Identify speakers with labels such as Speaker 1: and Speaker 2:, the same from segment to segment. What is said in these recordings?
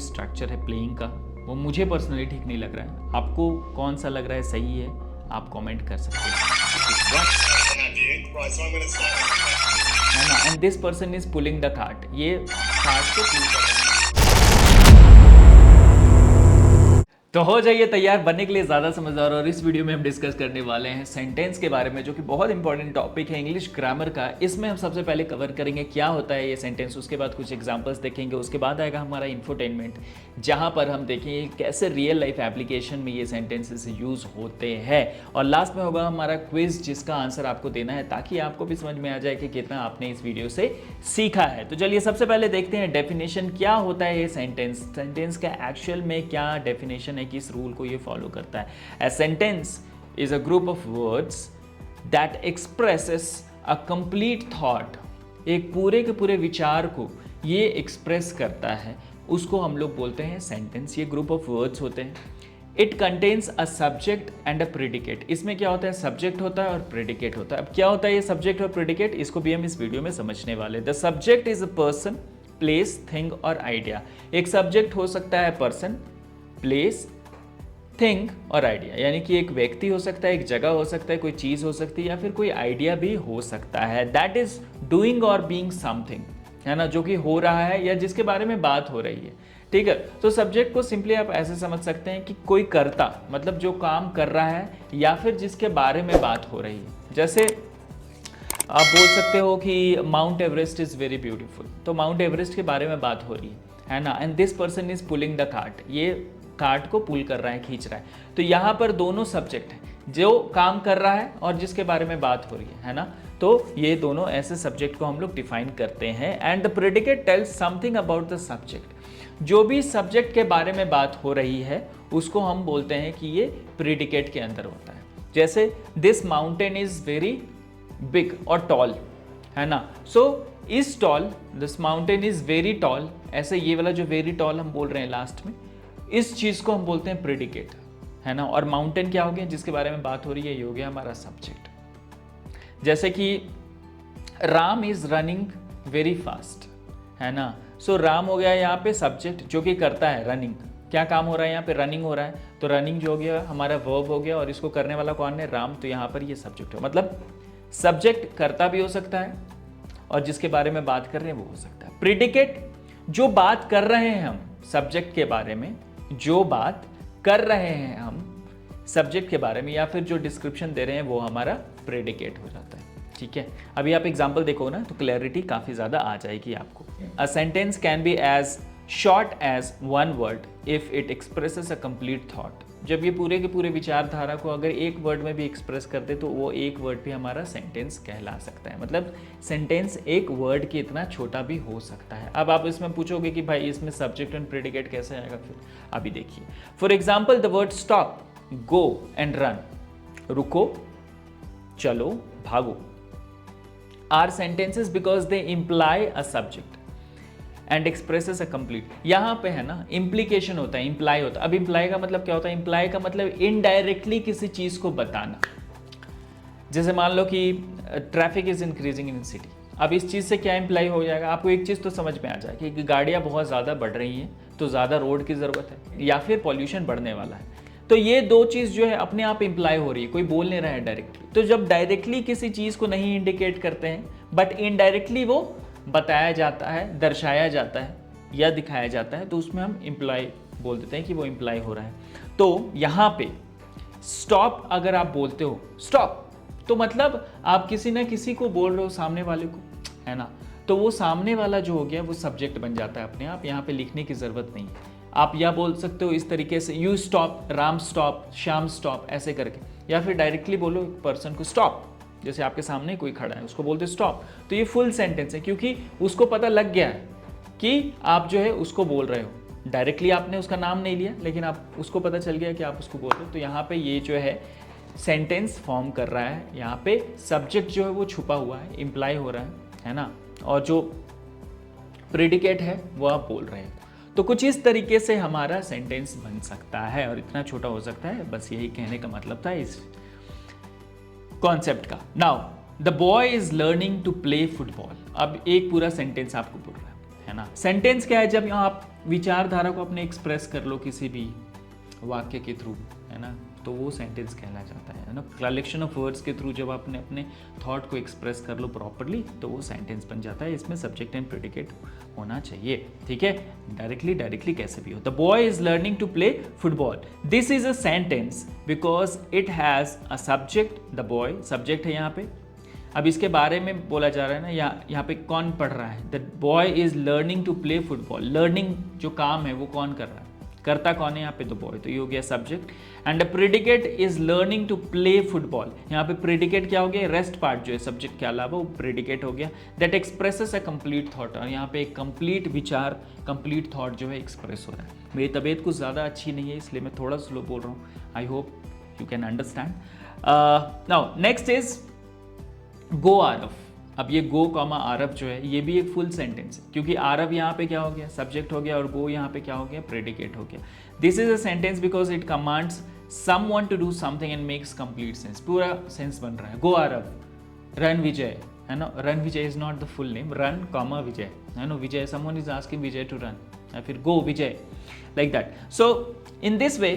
Speaker 1: Structure है playing का वो मुझे पर्सनली ठीक नहीं लग रहा है। आपको कौन सा लग रहा है सही है, आप कमेंट कर सकते हैं, है ना। And this person is pulling the cart, ये कार्ट को पुल कर रहा है। तो हो जाइए तैयार बनने के लिए ज़्यादा समझदार। और इस वीडियो में हम डिस्कस करने वाले हैं सेंटेंस के बारे में, जो कि बहुत इंपॉर्टेंट टॉपिक है इंग्लिश ग्रामर का। इसमें हम सबसे पहले कवर करेंगे क्या होता है ये सेंटेंस, उसके बाद कुछ एग्जांपल्स देखेंगे, उसके बाद आएगा हमारा इंफोटेनमेंट, जहां पर हम देखेंगे कैसे रियल लाइफ एप्लीकेशन में ये सेंटेंसेस यूज़ होते हैं। और लास्ट में होगा हमारा क्विज, जिसका आंसर आपको देना है ताकि आपको भी समझ में आ जाए कि कितना आपने इस वीडियो से सीखा है। तो चलिए सबसे पहले देखते हैं डेफिनेशन क्या होता है ये सेंटेंस का एक्चुअल में क्या डेफिनेशन है, किस रूल को ये फॉलो करता है। A sentence is a group of words that expresses a complete thought। एक पूरे के पूरे विचार को ये एक्सप्रेस करता है, उसको हम लोग बोलते हैं सेंटेंस। ये ग्रुप ऑफ वर्ड्स होते हैं। It contains a subject and a predicate. इसमें क्या होता है, सब्जेक्ट होता है और प्रेडिकेट होता है। अब क्या होता है ये सब्जेक्ट और प्रेडिकेट, इसको भी हम इस वीडियो में समझने वाले। The subject is a person, place, thing और आइडिया। एक सब्जेक्ट हो सकता है पर्सन, प्लेस, थिंग और आइडिया, यानी कि एक व्यक्ति हो सकता है, एक जगह हो सकता है, कोई चीज़ हो सकती है, या फिर कोई आइडिया भी हो सकता है। दैट इज डूइंग और बीइंग समथिंग, है ना, जो कि हो रहा है या जिसके बारे में बात हो रही है। ठीक है, तो सब्जेक्ट को सिंपली आप ऐसे समझ सकते हैं कि कोई कर्ता, मतलब जो काम कर रहा है या फिर जिसके बारे में बात हो रही है। जैसे आप बोल सकते हो कि mount Everest is very beautiful, तो माउंट एवरेस्ट के बारे में बात हो रही है ना। And this person is pulling the cart, ये कार्ट को पुल कर रहा है, खींच रहा है। तो यहाँ पर दोनों सब्जेक्ट हैं, जो काम कर रहा है और जिसके बारे में बात हो रही है ना। तो ये दोनों ऐसे सब्जेक्ट को हम लोग डिफाइन करते हैं। And the predicate tells something about the subject. जो भी सब्जेक्ट के बारे में बात हो रही है उसको हम बोलते हैं कि ये प्रेडिकेट के अंदर होता है। जैसे this mountain is very big और टॉल, है ना। So is tall, this mountain is very tall, ऐसे ये वाला जो वेरी टॉल हम बोल रहे हैं लास्ट में, इस चीज को हम बोलते हैं प्रेडिकेट, है ना। और माउंटेन क्या हो गया, जिसके बारे में बात हो रही है, ये हो गया हमारा सब्जेक्ट। जैसे कि Ram is running very fast, है ना। सो राम हो गया यहाँ पे सब्जेक्ट, जो कि करता है रनिंग। क्या काम हो रहा है यहाँ पे, रनिंग हो रहा है, तो रनिंग जो हो गया हमारा वर्ब हो गया, और इसको करने वाला कौन है, राम। तो यहाँ पर ये सब्जेक्ट हो, मतलब सब्जेक्ट करता भी हो सकता है और जिसके बारे में बात कर रहे हैं वो हो सकता है। प्रेडिकेट, जो बात कर रहे हैं हम सब्जेक्ट के बारे में, जो बात कर रहे हैं हम सब्जेक्ट के बारे में, या फिर जो डिस्क्रिप्शन दे रहे हैं, वो हमारा प्रेडिकेट हो जाता है। ठीक है, अभी आप एग्जांपल देखो ना, तो क्लैरिटी काफ़ी ज़्यादा आ जाएगी आपको। A sentence can be as short as one word if it expresses a complete thought. जब ये पूरे के पूरे विचारधारा को अगर एक वर्ड में भी एक्सप्रेस कर दे तो वो एक वर्ड भी हमारा सेंटेंस कहला सकता है। मतलब सेंटेंस एक वर्ड के इतना छोटा भी हो सकता है। अब आप इसमें पूछोगे कि भाई इसमें सब्जेक्ट एंड प्रेडिकेट कैसे आएगा, फिर अभी देखिए। For example the word stop, go and run, रुको, चलो, भागो, are sentences because they imply a subject and expresses a complete. यहाँ पे है ना इम्प्लीकेशन होता है, इम्प्लाई होता है। अब इम्प्लाई का मतलब क्या होता है, इम्प्लाई का मतलब इनडायरेक्टली किसी चीज़ को बताना। जैसे मान लो कि traffic is increasing in city, अब इस चीज़ से क्या इम्प्लाई हो जाएगा, आपको एक चीज़ तो समझ में आ जाएगी कि गाड़ियाँ बहुत ज़्यादा बढ़ रही हैं, तो ज़्यादा रोड की ज़रूरत है, या फिर पॉल्यूशन बढ़ने वाला है। तो ये दो चीज़ जो है अपने आप इम्प्लाई हो रही है, कोई बोल नहीं रहा है डायरेक्टली। तो जब डायरेक्टली किसी चीज़ को नहीं इंडिकेट करते हैं बट इनडायरेक्टली वो बताया जाता है, दर्शाया जाता है या दिखाया जाता है, तो उसमें हम इम्प्लाई बोल देते हैं कि वो इम्प्लाई हो रहा है। तो यहाँ पे स्टॉप अगर आप बोलते हो, स्टॉप, तो मतलब आप किसी ना किसी को बोल रहे हो, सामने वाले को, है ना। तो वो सामने वाला जो हो गया वो सब्जेक्ट बन जाता है अपने आप, यहाँ पे लिखने की ज़रूरत नहीं है। आप या बोल सकते हो इस तरीके से, you stop, Ram stop, Shyam stop, ऐसे करके, या फिर डायरेक्टली बोलो पर्सन को स्टॉप। जैसे आपके सामने कोई खड़ा है उसको बोलते स्टॉप, तो ये फुल सेंटेंस है, क्योंकि उसको पता लग गया है कि आप जो है उसको बोल रहे हो। डायरेक्टली आपने उसका नाम नहीं लिया, लेकिन आप उसको पता चल गया कि आप उसको बोल रहे हो। तो यहाँ पे ये जो है सेंटेंस फॉर्म कर रहा है, यहाँ पे सब्जेक्ट जो है वो छुपा हुआ है, इम्प्लाई हो रहा है ना, और जो प्रेडिकेट है वो आप बोल रहे हैं। तो कुछ इस तरीके से हमारा सेंटेंस बन सकता है और इतना छोटा हो सकता है। बस यही कहने का मतलब था इस कॉन्सेप्ट का। Now the boy is learning to play football. अब एक पूरा सेंटेंस आपको बोल रहा है, है ना। सेंटेंस क्या है, जब आप विचारधारा को अपने एक्सप्रेस कर लो किसी भी वाक्य के थ्रू, है ना, तो वो सेंटेंस कहला जाता है ना। कलेक्शन ऑफ वर्ड्स के थ्रू जब आपने अपने थॉट को एक्सप्रेस कर लो प्रॉपरली तो वो सेंटेंस बन जाता है। इसमें सब्जेक्ट एंड प्रेडिकेट होना चाहिए, ठीक है। डायरेक्टली कैसे भी हो। The boy is learning to play football, this is a sentence because it has a subject, the boy subject है यहाँ पे। अब इसके बारे में बोला जा रहा है ना, यहाँ पे कौन पढ़ रहा है, the boy is learning to play football. Learning जो काम है वो कौन कर रहा है, करता कौन है यहाँ पे, द बॉय, तो ये हो गया subject. And the predicate is learning to play football, यहाँ पे प्रेडिकेट क्या हो गया, रेस्ट पार्ट जो है सब्जेक्ट के अलावा वो प्रेडिकेट हो गया। That expresses a complete thought, और यहाँ पे एक कंप्लीट विचार, कंप्लीट थॉट जो है एक्सप्रेस हो रहा है। मेरी तबीयत कुछ ज़्यादा अच्छी नहीं है इसलिए मैं थोड़ा स्लो बोल रहा हूँ, I hope you can understand. Now next is go Aarav. अब ये गो कॉमा आरव जो है ये भी एक फुल सेंटेंस है, क्योंकि आरव यहाँ पे क्या हो गया, सब्जेक्ट हो गया, और गो यहाँ पे क्या हो गया, प्रेडिकेट हो गया। This is a sentence because it commands someone to do something and makes complete sense, पूरा सेंस बन रहा है। गो आरव, रन विजय, है ना, run Vijay is not the full name, run comma Vijay, है ना, Vijay, someone is asking Vijay to run, या फिर go Vijay, like that. So in this way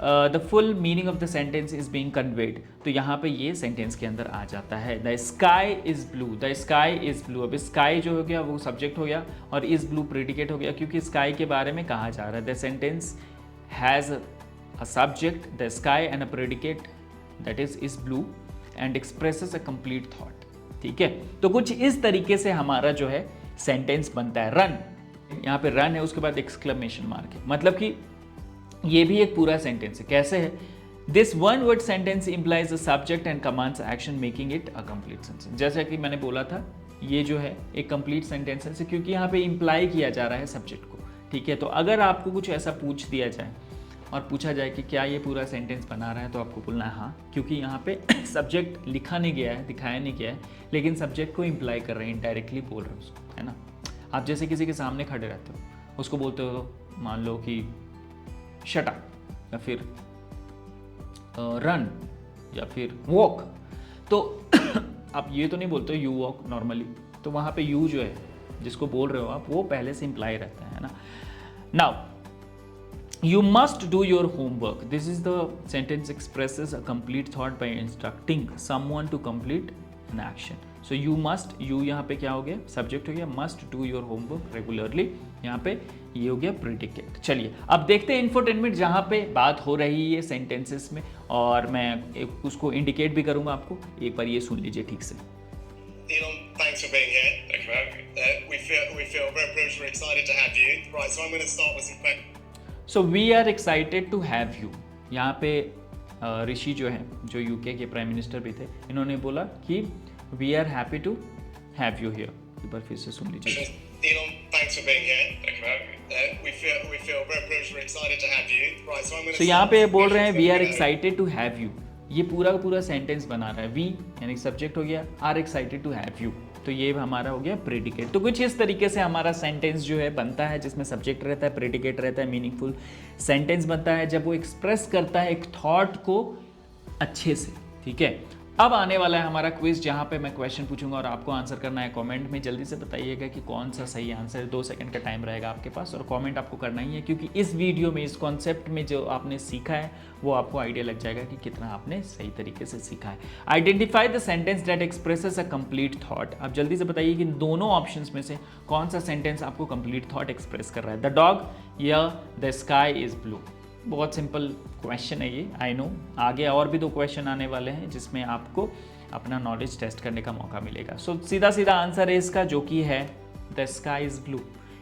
Speaker 1: the full meaning of the sentence is being conveyed, तो यहाँ पे ये सेंटेंस के अंदर आ जाता है। The sky is blue, the sky is blue. अब स्काई जो हो गया वो सब्जेक्ट हो गया और इज ब्लू प्रेडिकेट हो गया, क्योंकि स्काई के बारे में कहा जा रहा है। The sentence has a subject the sky and a predicate that is blue and expresses a complete thought, ठीक है। तो कुछ इस तरीके से हमारा जो है सेंटेंस बनता है। रन, यहाँ पे रन है, उसके बाद एक्सक्लेमेशन मार्क है, मतलब कि ये भी एक पूरा सेंटेंस है। कैसे है, this one word sentence implies a subject and commands action making it a complete sentence. जैसा कि मैंने बोला था ये जो है एक कंप्लीट सेंटेंस है, क्योंकि यहाँ पे इंप्लाई किया जा रहा है सब्जेक्ट को, ठीक है। तो अगर आपको कुछ ऐसा पूछ दिया जाए और पूछा जाए कि क्या ये पूरा सेंटेंस बना रहा है, तो आपको बोलना है हाँ, क्योंकि यहाँ पे सब्जेक्ट लिखा नहीं गया है, दिखाया नहीं गया है, लेकिन सब्जेक्ट को इंप्लाई कर रहे हैं, इनडायरेक्टली बोल रहे हैं उसको, है ना। आप जैसे किसी के सामने खड़े रहते हो, उसको बोलते हो, मान लो कि शट अप, या फिर रन, या फिर वॉक, तो आप ये तो नहीं बोलते यू वॉक नॉर्मली, तो वहाँ पे यू जो है जिसको बोल रहे हो आप, वो पहले से इंप्लाई रहता है ना। Now you must do your homework, this is the sentence expresses a complete thought by instructing someone to complete an action. So you must, you यहाँ पे क्या हो गया, सब्जेक्ट हो गया, must do your homework regularly, यहाँ पे ये हो गया प्रेडिकेट। चलिए अब देखते हैं इंफोटेनमेंट, जहाँ पे बात हो रही है सेंटेंसेस में, और मैं उसको इंडिकेट भी करूँगा आपको, एक बार ये सुन लीजिए ठीक से।
Speaker 2: Elon, thanks for being here. Thank you, man. We feel very privileged. We're excited to have you. Right, so I'm going to start with some questions.
Speaker 1: So we are excited to have you. यहाँ पे ऋषि जो है, जो UK के prime minister भी थे, इन्होंने बोला कि we are happy to have you here. एक बार फिर से सुन लीजिए।
Speaker 2: Elon, thanks for being here. Thank you, man. We feel very privileged. We're excited to have you. Right, so I'm going to.
Speaker 1: So यहाँ पे बोल रहे हैं we are excited to have you. ये पूरा का पूरा सेंटेंस बना रहा है। वी यानी सब्जेक्ट हो गया, are excited to have you, तो ये हमारा हो गया प्रेडिकेट। तो कुछ इस तरीके से हमारा सेंटेंस जो है बनता है, जिसमें सब्जेक्ट रहता है, प्रेडिकेट रहता है, मीनिंगफुल सेंटेंस बनता है जब वो एक्सप्रेस करता है एक थॉट को अच्छे से, ठीक है। अब आने वाला है हमारा क्विज, जहाँ पे मैं क्वेश्चन पूछूंगा और आपको आंसर करना है। कमेंट में जल्दी से बताइएगा कि कौन सा सही आंसर है। 2 सेकंड का टाइम रहेगा आपके पास, और कमेंट आपको करना ही है, क्योंकि इस वीडियो में, इस कॉन्सेप्ट में जो आपने सीखा है वो आपको आइडिया लग जाएगा कि कितना आपने सही तरीके से सीखा है। Identify the sentence that expresses a complete thought. आप जल्दी से बताइए कि दोनों ऑप्शंस में से कौन सा सेंटेंस आपको कंप्लीट थॉट एक्सप्रेस कर रहा है, द डॉग या द स्काई इज ब्लू। बहुत सिंपल क्वेश्चन है ये, आई नो। आगे और भी 2 क्वेश्चन आने वाले हैं जिसमें आपको अपना नॉलेज टेस्ट करने का मौका मिलेगा। सो सीधा सीधा आंसर है इसका, जो कि है द स्काई इज ब्लू,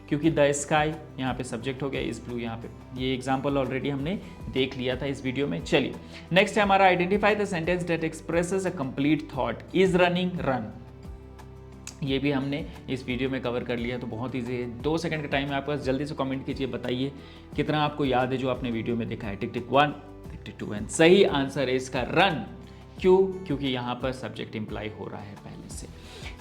Speaker 1: क्योंकि द स्काई यहाँ पे सब्जेक्ट हो गया, इज ब्लू यहाँ पे। ये एग्जांपल ऑलरेडी हमने देख लिया था इस वीडियो में। चलिए नेक्स्ट है हमारा identify the sentence that expresses a complete thought, is running, run. ये भी हमने इस वीडियो में कवर कर लिया, तो बहुत ईजी है। 2 सेकंड का टाइम है आपके पास, जल्दी से कमेंट कीजिए, बताइए कितना आपको याद है जो आपने वीडियो में देखा है। टिक टिक 1, टिक टिक 2, एंड सही आंसर है इसका रन। क्यों? क्योंकि यहाँ पर सब्जेक्ट इंप्लाई हो रहा है पहले से।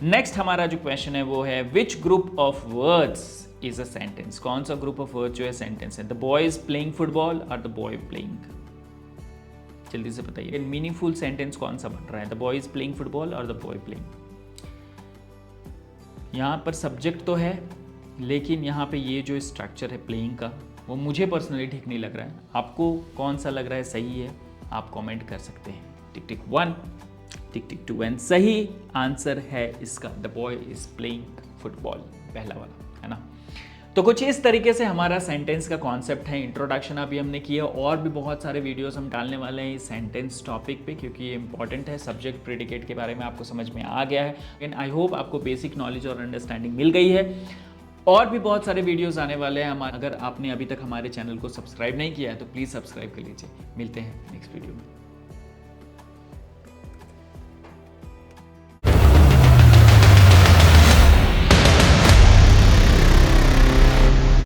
Speaker 1: नेक्स्ट हमारा जो क्वेश्चन है वो है which group of words is a sentence. कौन सा ग्रुप ऑफ वर्ड जो है सेंटेंस है, the boy is playing football और द बॉय प्लेइंग। जल्दी से बताइए मीनिंगफुल सेंटेंस कौन सा बन रहा है, the boy is playing football और द बॉय प्लेइंग। यहाँ पर सब्जेक्ट तो है, लेकिन यहाँ पे ये जो स्ट्रक्चर है प्लेइंग का वो मुझे पर्सनली ठीक नहीं लग रहा है। आपको कौन सा लग रहा है सही है, आप कमेंट कर सकते हैं। टिक टिक 1, टिक टिक 2 एंड सही आंसर है इसका the boy is playing football, पहला वाला, है ना। तो कुछ इस तरीके से हमारा सेंटेंस का कॉन्सेप्ट है। इंट्रोडक्शन अभी हमने किया, और भी बहुत सारे वीडियोस हम डालने वाले हैं इस सेंटेंस टॉपिक पे, क्योंकि ये इंपॉर्टेंट है। सब्जेक्ट प्रेडिकेट के बारे में आपको समझ में आ गया है एंड आई होप आपको बेसिक नॉलेज और अंडरस्टैंडिंग मिल गई है। और भी बहुत सारे वीडियोस आने वाले हैं हमारे। अगर आपने अभी तक हमारे चैनल को सब्सक्राइब नहीं किया है तो प्लीज़ सब्सक्राइब कर लीजिए। मिलते हैं नेक्स्ट वीडियो में।